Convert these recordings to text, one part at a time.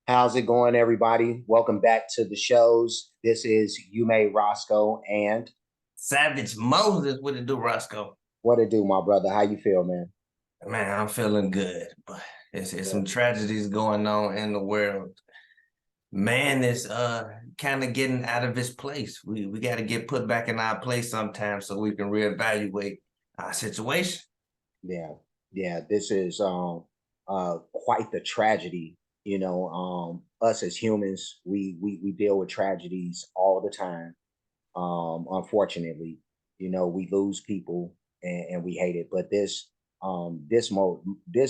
How's it going, everybody? Welcome back to the shows. This is Yume Roscoe, and Savage Moses, what it do, Roscoe? what it do, my brother? How you feel, man? Man, I'm feeling good, but it's some tragedies going on in the world. Man is kind of getting out of his place. We got to get put back in our place sometimes so we can reevaluate our situation. Yeah, yeah. This is quite the tragedy. Us as humans, we deal with tragedies all the time. Unfortunately, we lose people and we hate it. But this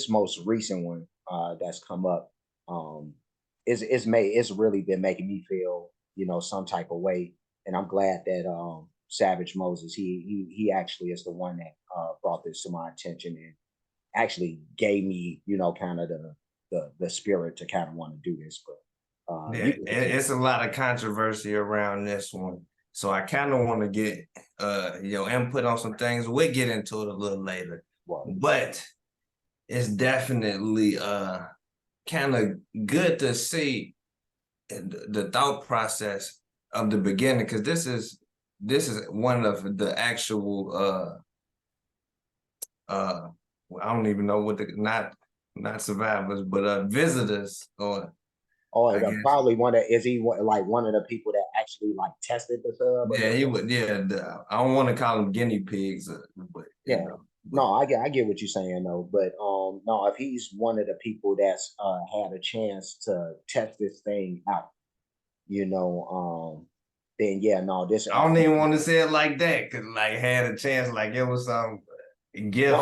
most recent one that's come up it's really been making me feel some type of way, and I'm glad that Savage Moses he actually is the one that brought this to my attention and actually gave me kind of the spirit to kind of want to do this. But Yeah, it's a lot of controversy around this one. So I kind of want to get your input on some things. We'll get into it a little later. Well, But it's definitely kind of good to see the thought process of the beginning, because this is one of the actual I don't even know what the not survivors, but visitors, or I guess. probably like one of the people that actually like tested the sub? Yeah, he would. Yeah, I don't want to call them guinea pigs, but Yeah. No, I get what you're saying though, but no, if he's one of the people that's had a chance to test this thing out, you know, then yeah, no, this I don't even want to say it like that, because like had a chance, like it was some gift.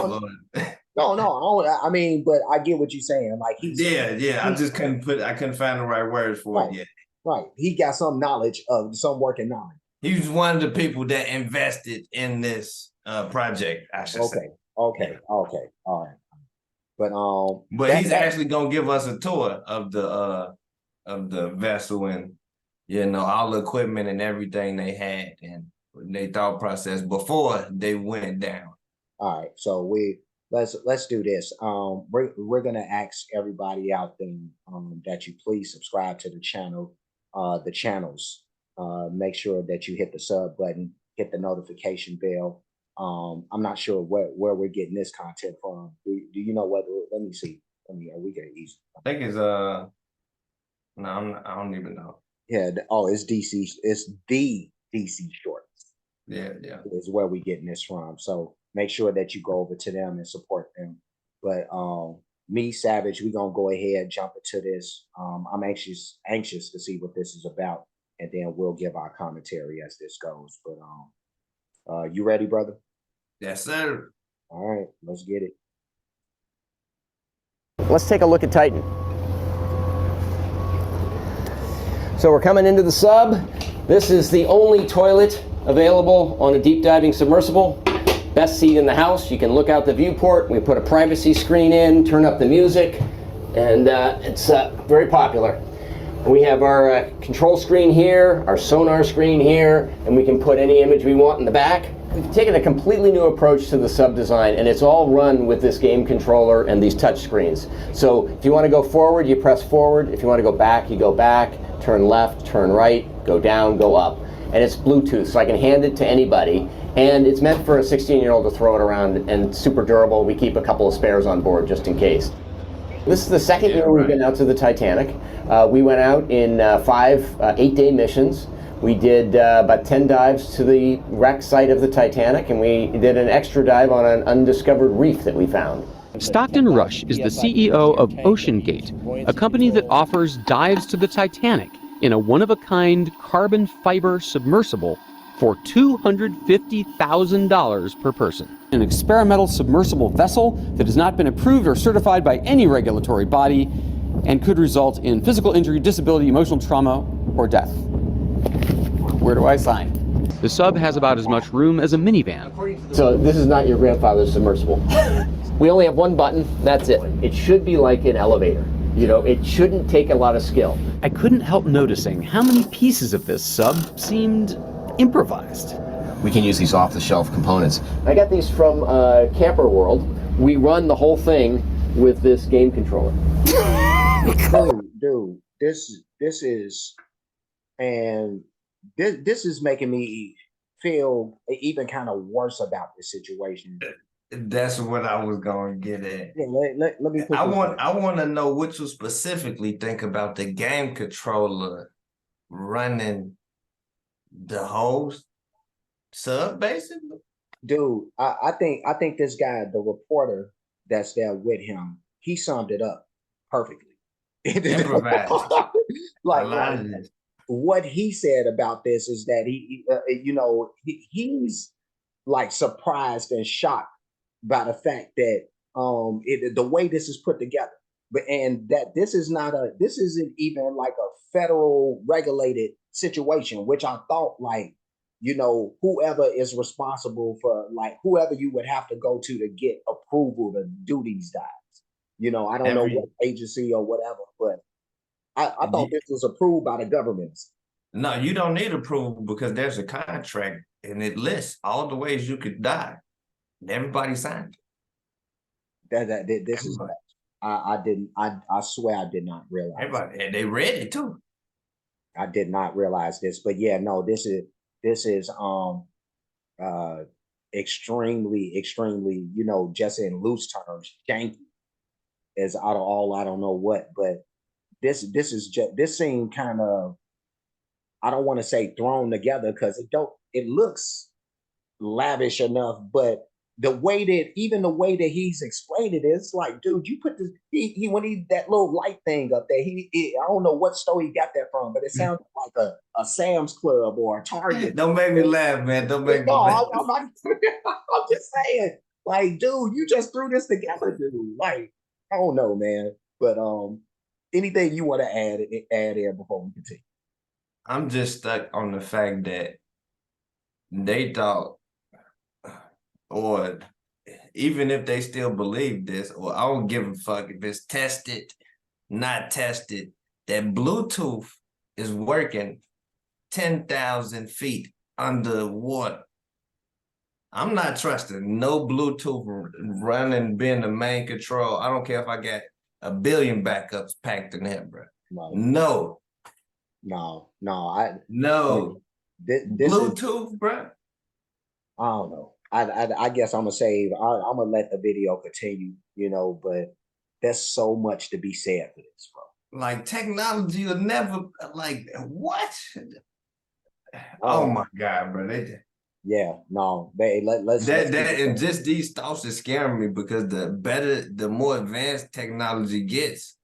no, I mean, but I get what you're saying. Like Yeah. I just I couldn't find the right words for right, it yet. right. He got some knowledge of some working knowledge. He was one of the people that invested in this project, I should say. Okay, all right. But he's actually gonna give us a tour of the vessel, and all the equipment and everything they had and they thought process before they went down. All right, so let's do this. We're gonna ask everybody out there that you please subscribe to the channel, the channels. Make sure that you hit the sub button, hit the notification bell. I'm not sure where we're getting this content from. Do you know whether? Let me see. We get easy. I think it's no, I don't even know. Yeah. It's DC. It's the DC Shorts. Yeah. Is where we getting this from. So make sure that you go over to them and support them. But me, Savage, we're gonna go ahead, jump into this. I'm anxious to see what this is about, and then we'll give our commentary as this goes. But you ready, brother? Yes, sir. All right, let's get it. Let's take a look at Titan. So we're coming into the sub. This is the only toilet available on a deep diving submersible. Best seat in the house. You can look out the viewport. We put a privacy screen in, turn up the music, and it's very popular. We have our control screen here, our sonar screen here, and we can put any image we want in the back. We've taken a completely new approach to the sub design, and it's all run with this game controller and these touch screens. So if you want to go forward, you press forward. If you want to go back, you go back. Turn left, turn right, go down, go up. And it's Bluetooth, so I can hand it to anybody. And it's meant for a 16-year-old to throw it around, and it's super durable. We keep a couple of spares on board just in case. This is the second year we've been out to the Titanic. We went out in 5 8-day missions. We did about 10 dives to the wreck site of the Titanic, and we did an extra dive on an undiscovered reef that we found. Stockton Rush is the CEO of OceanGate, a company that offers dives to the Titanic in a one-of-a-kind carbon fiber submersible for $250,000 per person. An experimental submersible vessel that has not been approved or certified by any regulatory body and could result in physical injury, disability, emotional trauma, or death. Where do I sign? The sub has about as much room as a minivan. So this is not your grandfather's submersible. We only have one button, that's it. It should be like an elevator. It shouldn't take a lot of skill. I couldn't help noticing how many pieces of this sub seemed improvised. We can use these off-the-shelf components. I got these from Camper World. We run the whole thing with this game controller. Dude, this is and this is making me feel even kind of worse about this situation. That's what I was gonna get at. Yeah, let me put I this want in. I want to know what you specifically think about the game controller running the whole sub, basically. Dude, I think this guy, the reporter that's there with him, he summed it up perfectly. Improvised a lot like of this. what he said about this is that he's like surprised and shocked by the fact that the way this is put together, but and that this isn't even like a federal regulated situation, which I thought like whoever is responsible for like whoever you would have to go to get approval to do these dives. I don't know what Every agency or whatever, but I thought this was approved by the government. No, you don't need approval because there's a contract and it lists all the ways you could die. And everybody signed it. This is Everybody. I didn't I swear I did not realize. Everybody, and they read it too. I did not realize this, but yeah, no, this is uh extremely, just in loose terms, janky as out of all I don't know what, but this seemed kind of, I don't want to say thrown together because it looks lavish enough, but the way that he's explained it, it's like, dude, you put this he when he that little light thing up there, I don't know what store he got that from, but it sounds like a Sam's Club or a Target. Don't make me laugh, man. Don't make me No, laugh. I'm just saying, like, dude, you just threw this together, dude. Like, I don't know, man. But anything you want to add in before we continue? I'm just stuck on the fact that they thought, or even if they still believe this, or I don't give a fuck if it's tested, not tested, that Bluetooth is working 10,000 feet underwater. I'm not trusting no Bluetooth running, being the main control. I don't care if I got a billion backups packed in there, bro. No. This Bluetooth, bro. I don't know. I guess I'm gonna let the video continue, but there's so much to be said for this, bro. Like technology will never like what? Oh my God, bro. Let's And just these thoughts are scaring me because the more advanced technology gets,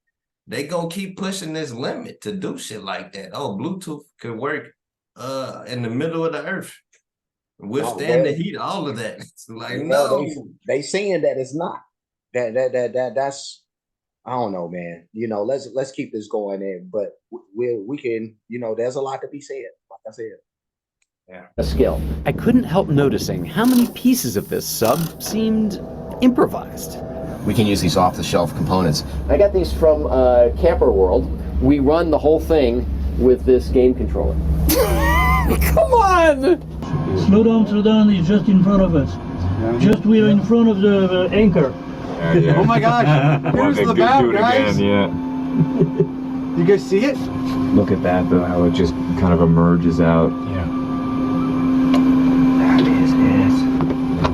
they gonna keep pushing this limit to do shit like that. Oh, Bluetooth could work in the middle of the earth, withstand the heat, all of that. It's like no, they saying that it's not. That's I don't know, man. Let's keep this going in, but we can, there's a lot to be said, like I said. Yeah. A skill. I couldn't help noticing how many pieces of this sub seemed improvised. We can use these off-the-shelf components. I got these from Camper World. We run the whole thing with this game controller. Come on! Slow down, it's just in front of us. Just we're in front of the anchor. Yeah. Oh my gosh, here's the map, guys! Again, You guys see it? Look at that though, how it just kind of emerges out. Yeah. That is it.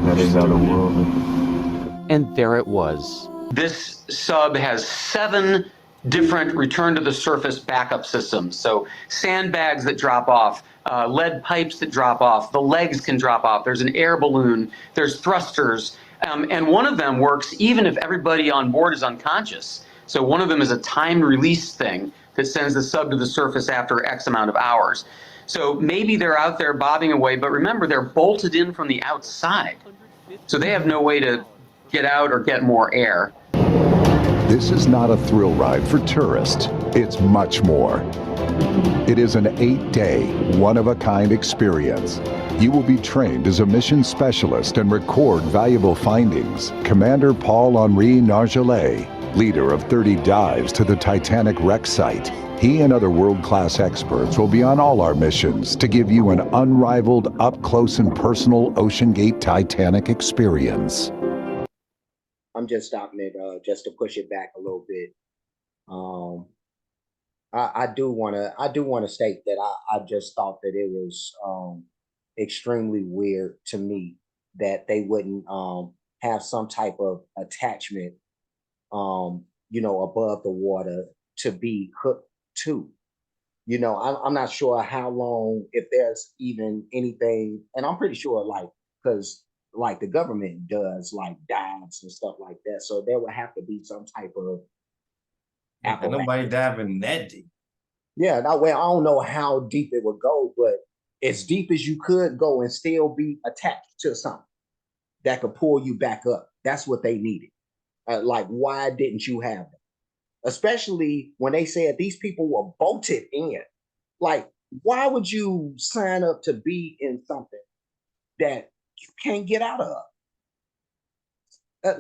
That is otherworldly. And there it was. This sub has 7 different return to the surface backup systems. So sandbags that drop off, lead pipes that drop off, the legs can drop off, there's an air balloon, there's thrusters, and one of them works even if everybody on board is unconscious. So one of them is a timed release thing that sends the sub to the surface after X amount of hours. So maybe they're out there bobbing away, but remember, they're bolted in from the outside. So they have no way to get out or get more air. This is not a thrill ride for tourists. It's much more. It is an 8-day, one-of-a-kind experience. You will be trained as a mission specialist and record valuable findings. Commander Paul-Henri Nargelet, leader of 30 dives to the Titanic wreck site. He and other world-class experts will be on all our missions to give you an unrivaled, up-close and personal OceanGate Titanic experience. I'm just stopping it just to push it back a little bit. I do want to state that I just thought that it was extremely weird to me that they wouldn't have some type of attachment above the water to be hooked to. I'm not sure how long, if there's even anything, and I'm pretty sure, like, because like the government does like dives and stuff like that, so there would have to be some type of And nobody apparatus. diving that deep. Yeah, now well, I don't know how deep it would go, but as deep as you could go and still be attached to something that could pull you back up. That's what they needed. Like, why didn't you have that? Especially when they said these people were bolted in. Like, why would you sign up to be in something that you can't get out of? I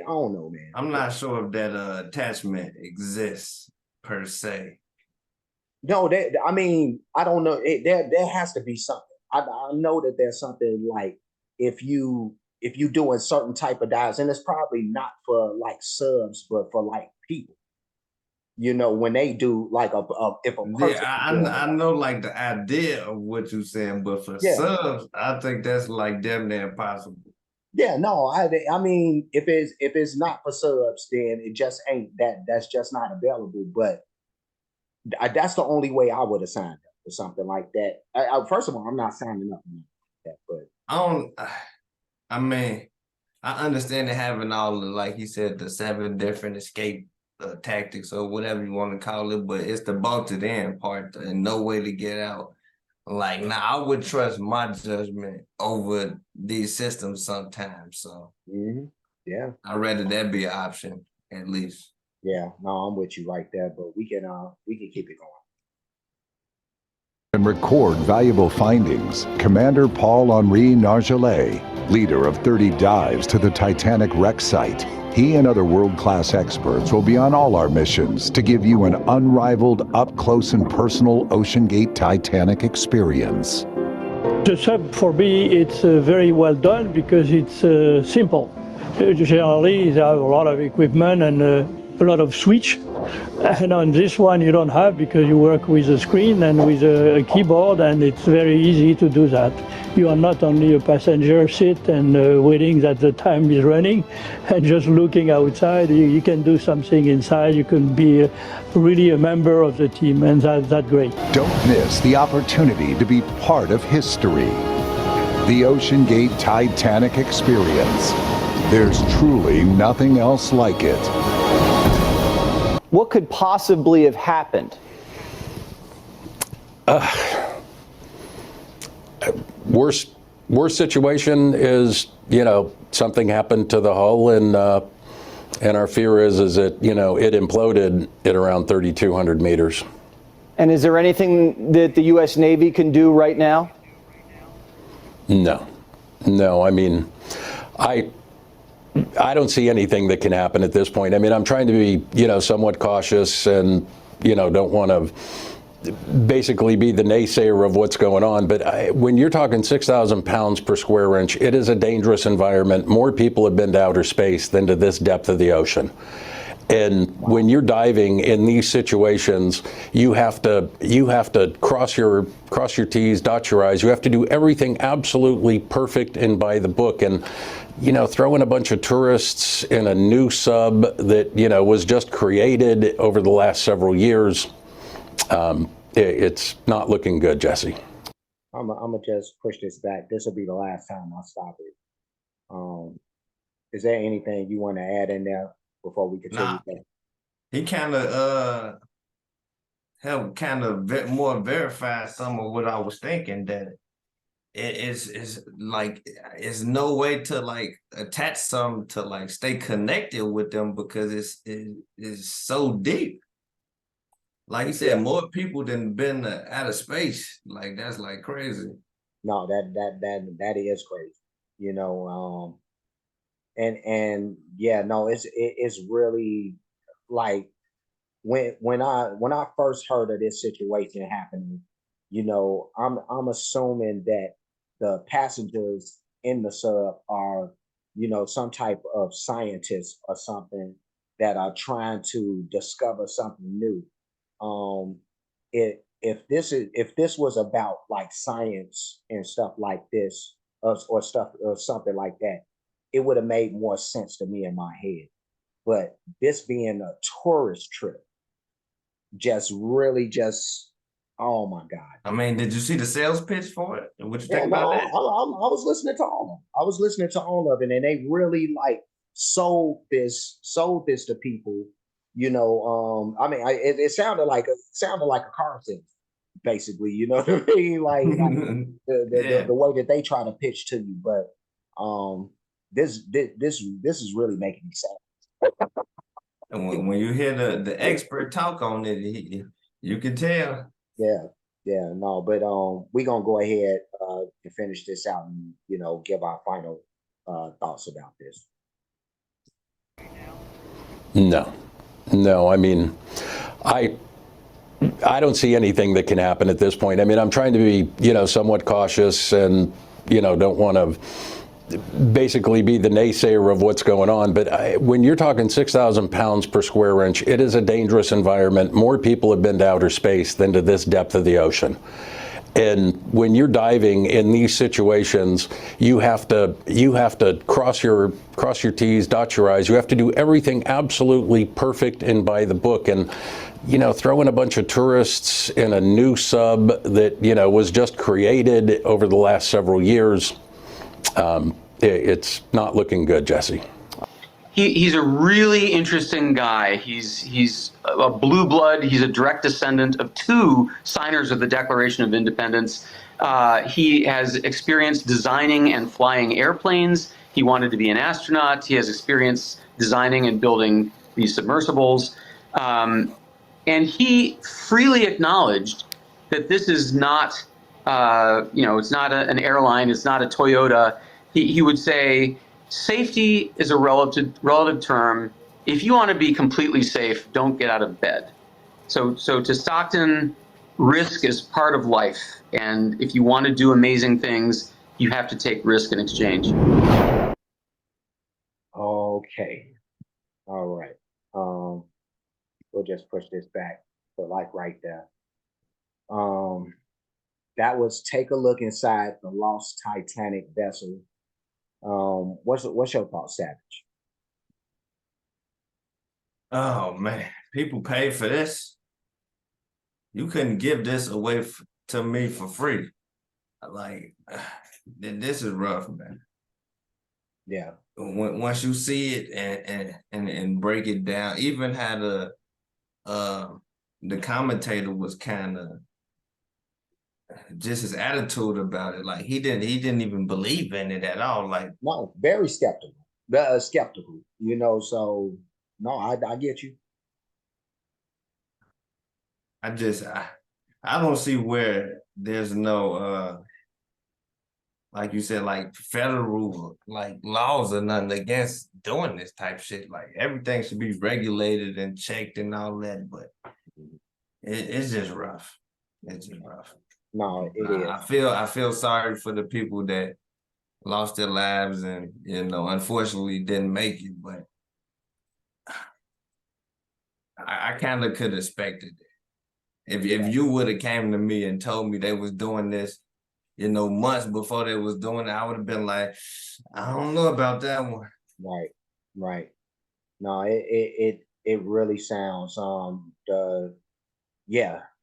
don't know, man. I'm not sure if that attachment exists per se. No, I mean, I don't know. There has to be something. I know that there's something like if you doing certain type of dives, and it's probably not for like subs, but for like people. When they do like if a Yeah, person is doing I know like the idea of what you're saying, but for yeah. subs, I think that's like damn near impossible. Yeah, no, I mean, if it's not for subs, then it just ain't that's just not available. But that's the only way I would have signed up for something like that. First of all, I'm not signing up for that, but I don't. I mean, I understand it having all the, like he said, the 7 different escape tactics or whatever you want to call it, but it's the bolted in part and no way to get out. Like now, I would trust my judgment over these systems sometimes. So yeah, I'd rather that be an option at least. yeah, no, I'm with you right there. But we can keep it going. And record valuable findings. Commander Paul-Henri Nargelet, leader of 30 dives to the Titanic wreck site. He and other world-class experts will be on all our missions to give you an unrivaled, up-close and personal OceanGate Titanic experience. The sub for me, it's very well done because it's simple. Generally, they have a lot of equipment and a lot of switch. And on this one, you don't have because you work with a screen and with a keyboard, and it's very easy to do that. You are not only a passenger seat and waiting that the time is running and just looking outside. You can do something inside. You can be really a member of the team, and that's great. Don't miss the opportunity to be part of history. The OceanGate Titanic experience. There's truly nothing else like it. What could possibly have happened? Worst situation is, something happened to the hull, and our fear is that, it imploded at around 3,200 meters. And is there anything that the U.S. Navy can do right now? No. I mean, I don't see anything that can happen at this point. I mean, I'm trying to be, somewhat cautious and, don't want to basically be the naysayer of what's going on. But when you're talking 6,000 pounds per square inch, it is a dangerous environment. More people have been to outer space than to this depth of the ocean. And when you're diving in these situations, you have to cross your T's, dot your I's. You have to do everything absolutely perfect and by the book. And throwing a bunch of tourists in a new sub that was just created over the last several years, it's not looking good, Jesse. I'm gonna just push this back. This will be the last time I stop it. Is there anything you want to add in there before we continue? Nah, he kind of helped more verify some of what I was thinking, that it's like it's no way to like attach some to like stay connected with them because it's so deep. Like you said, more people than been out of space. Like that's like crazy. No, that is crazy. And yeah, no, it's really like when I first heard of this situation happening, I'm assuming that the passengers in the sub are, some type of scientists or something that are trying to discover something new. If this was about like science and stuff like this, or stuff or something like that, it would have made more sense to me in my head. But this being a tourist trip, just really just, oh my god. I mean, did you see the sales pitch for it? What you Yeah, think no, about that? I was listening to all of them. I was listening to all of it, and they really like sold this to people. I mean, it sounded like a car sale, basically. You know what I mean? Like Yeah. the way that they try to pitch to you, but this is really making me sad. And when you hear the expert talk on it, you can tell. Yeah, yeah, no, but we're gonna go ahead and finish this out and give our final thoughts about this. No, no. I mean, I don't see anything that can happen at this point. I mean, I'm trying to be, somewhat cautious and, don't want to basically be the naysayer of what's going on. But when you're talking 6,000 pounds per square inch, it is a dangerous environment. More people have been to outer space than to this depth of the ocean. And when you're diving in these situations, you have to cross your T's, dot your I's. You have to do everything absolutely perfect and by the book. And throw in a bunch of tourists in a new sub that was just created over the last several years. It's not looking good, Jesse. He's a really interesting guy. He's a blue blood. He's a direct descendant of two signers of the Declaration of Independence. He has experience designing and flying airplanes. He wanted to be an astronaut. He has experience designing and building these submersibles. And he freely acknowledged that this is not, it's not an airline. It's not a Toyota. He would say, safety is a relative term. If you want to be completely safe, don't get out of bed. So to Stockton, risk is part of life. And if you want to do amazing things, you have to take risk in exchange. Okay, all right. We'll just push this back to like right there. That was Take a Look Inside the Lost Titanic Vessel. What's your thought, Savage? Oh man, people pay for this. You couldn't give this away to me for free. Like, this is rough, man. Yeah. Once you see it and break it down, even had the commentator was kind of just his attitude about it. Like he didn't even believe in it at all. Like, no, very skeptical. Skeptical. So no, I get you. I don't see where there's no like you said, like federal like laws or nothing against doing this type shit. Like everything should be regulated and checked and all that, but it's just rough. It's just rough. No, it is. I feel sorry for the people that lost their lives and unfortunately didn't make it, but I kind of could have expected it. If you would have came to me and told me they was doing this, months before they was doing it, I would have been like, I don't know about that one. Right. No, it really sounds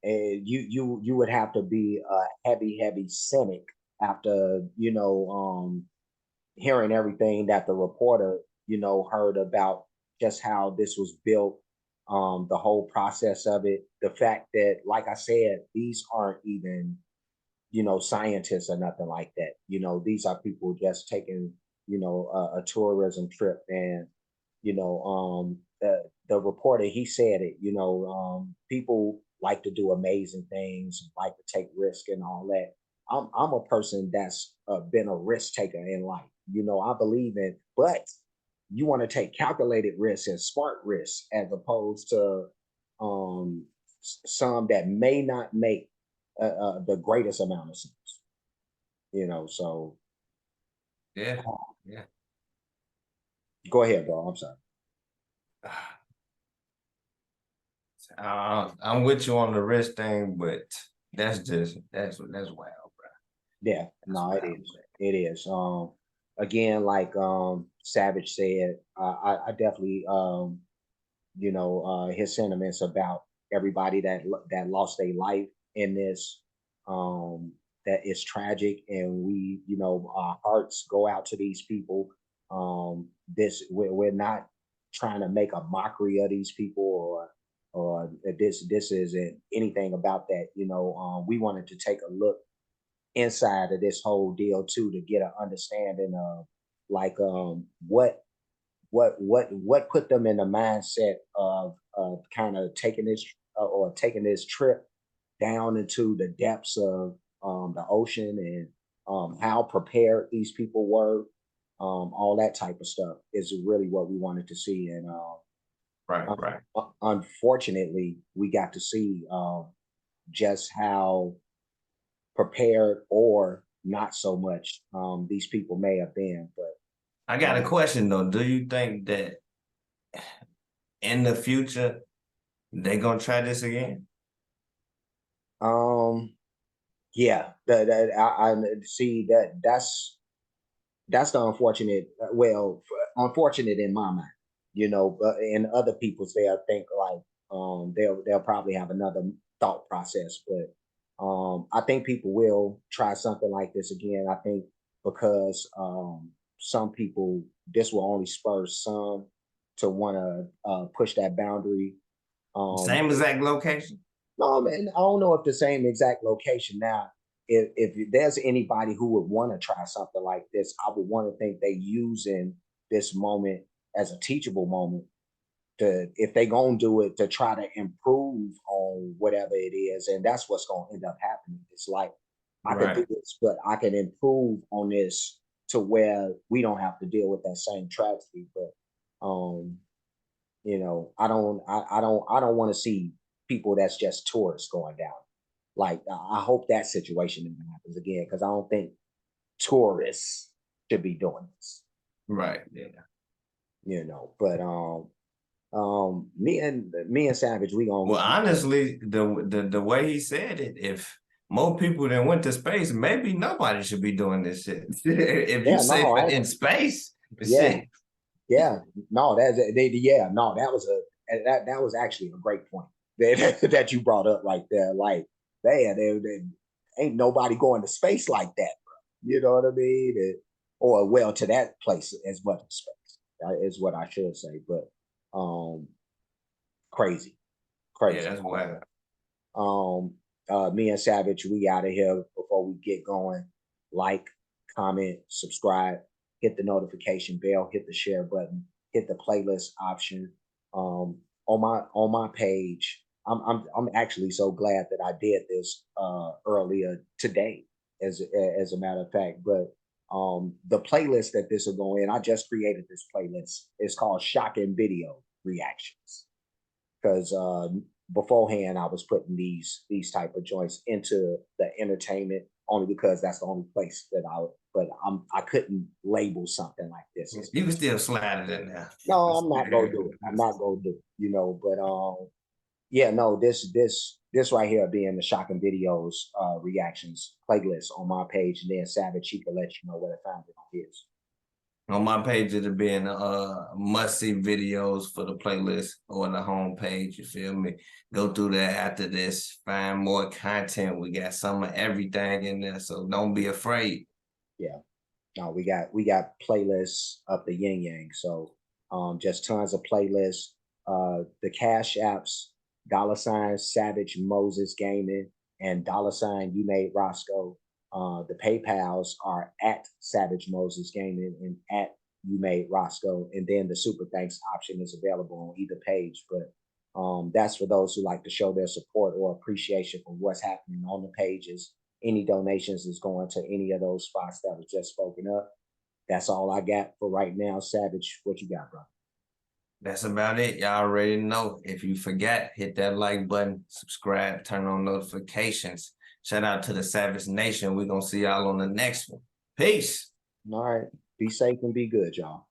you would have to be a heavy cynic after hearing everything that the reporter heard about just how this was built, the whole process of it, the fact that, like I said, these aren't even scientists or nothing like that. These are people just taking a tourism trip. And the reporter, he said it, people like to do amazing things, like to take risk and all that. I'm a person that's been a risk taker in life. I believe in, but you want to take calculated risks and smart risks as opposed to some that may not make the greatest amount of sense. So Yeah. Go ahead, bro. I'm sorry. I'm with you on the risk thing, but that's wild, bro. Yeah, That's no, it wild. is. It is. Again, like Savage said, I definitely his sentiments about everybody that lost their life in this. That is tragic, and our hearts go out to these people. We're not trying to make a mockery of these people, or this isn't anything about that. We wanted to take a look inside of this whole deal too, to get an understanding of like what put them in the mindset of kind of taking this or taking this trip down into the depths of the ocean, and how prepared these people were. All that type of stuff is really what we wanted to see. And Right. unfortunately, we got to see just how prepared or not so much these people may have been. But I got a question though. Do you think that in the future they gonna try this again? yeah, I see that's the unfortunate. Well, unfortunate in my mind, but in other people's, they'll think like they'll probably have another thought process. But I think people will try something like this again. I think because some people, this will only spur some to want to push that boundary. Same exact location? No, man, I don't know if the same exact location. Now, if there's anybody who would want to try something like this, I would want to think they using this moment as a teachable moment to, if they gonna do it, to try to improve on whatever it is, and that's what's gonna end up happening. It's like I could do this, but I can improve on this to where we don't have to deal with that same tragedy. But I don't want to see people that's just tourists going down. Like I hope that situation never happens again, because I don't think tourists should be doing this. Right. Yeah. But me and Savage, we gonna. Well, honestly, the way he said it, if more people than went to space, maybe nobody should be doing this shit. If you say in space, shit. Yeah, no, that was actually a great point that you brought up right there. Like, they ain't nobody going to space like that, bro. You know what I mean? Or well, to that place as much as space is what I should say. But crazy. Yeah, that's wild. Me and Savage, we out of here. Before we get going, like, comment, subscribe, hit the notification bell, hit the share button, hit the playlist option. On my page, I'm actually so glad that I did this earlier today, as a matter of fact. But the playlist that this will go in, I just created this playlist. It's called Shocking Video Reactions, because beforehand I was putting these type of joints into the entertainment only because that's the only place that I couldn't label something like this. You can still slide it in there. No, I'm not gonna do it. I'm not gonna do it, but yeah, no, this right here being the Shocking Videos reactions playlist on my page, and then Savage, he can let you know where to find it on his. On my page, it'll be in must-see videos for the playlist or the home page, you feel me? Go through there after this, find more content. We got some of everything in there, so don't be afraid. Yeah. No, we got playlists up the yin yang. So just tons of playlists. The Cash Apps, $ Savage Moses Gaming, and $ You Made Roscoe. The PayPals are at Savage Moses Gaming and at You Made Roscoe, and then the super thanks option is available on either page. But that's for those who like to show their support or appreciation for what's happening on the pages. Any donations is going to any of those spots that was just spoken up. That's all I got for right now. Savage, what you got, bro? That's about it. Y'all already know. If you forgot, hit that like button, subscribe, turn on notifications. Shout out to the Savage Nation. We're going to see y'all on the next one. Peace. All right. Be safe and be good, y'all.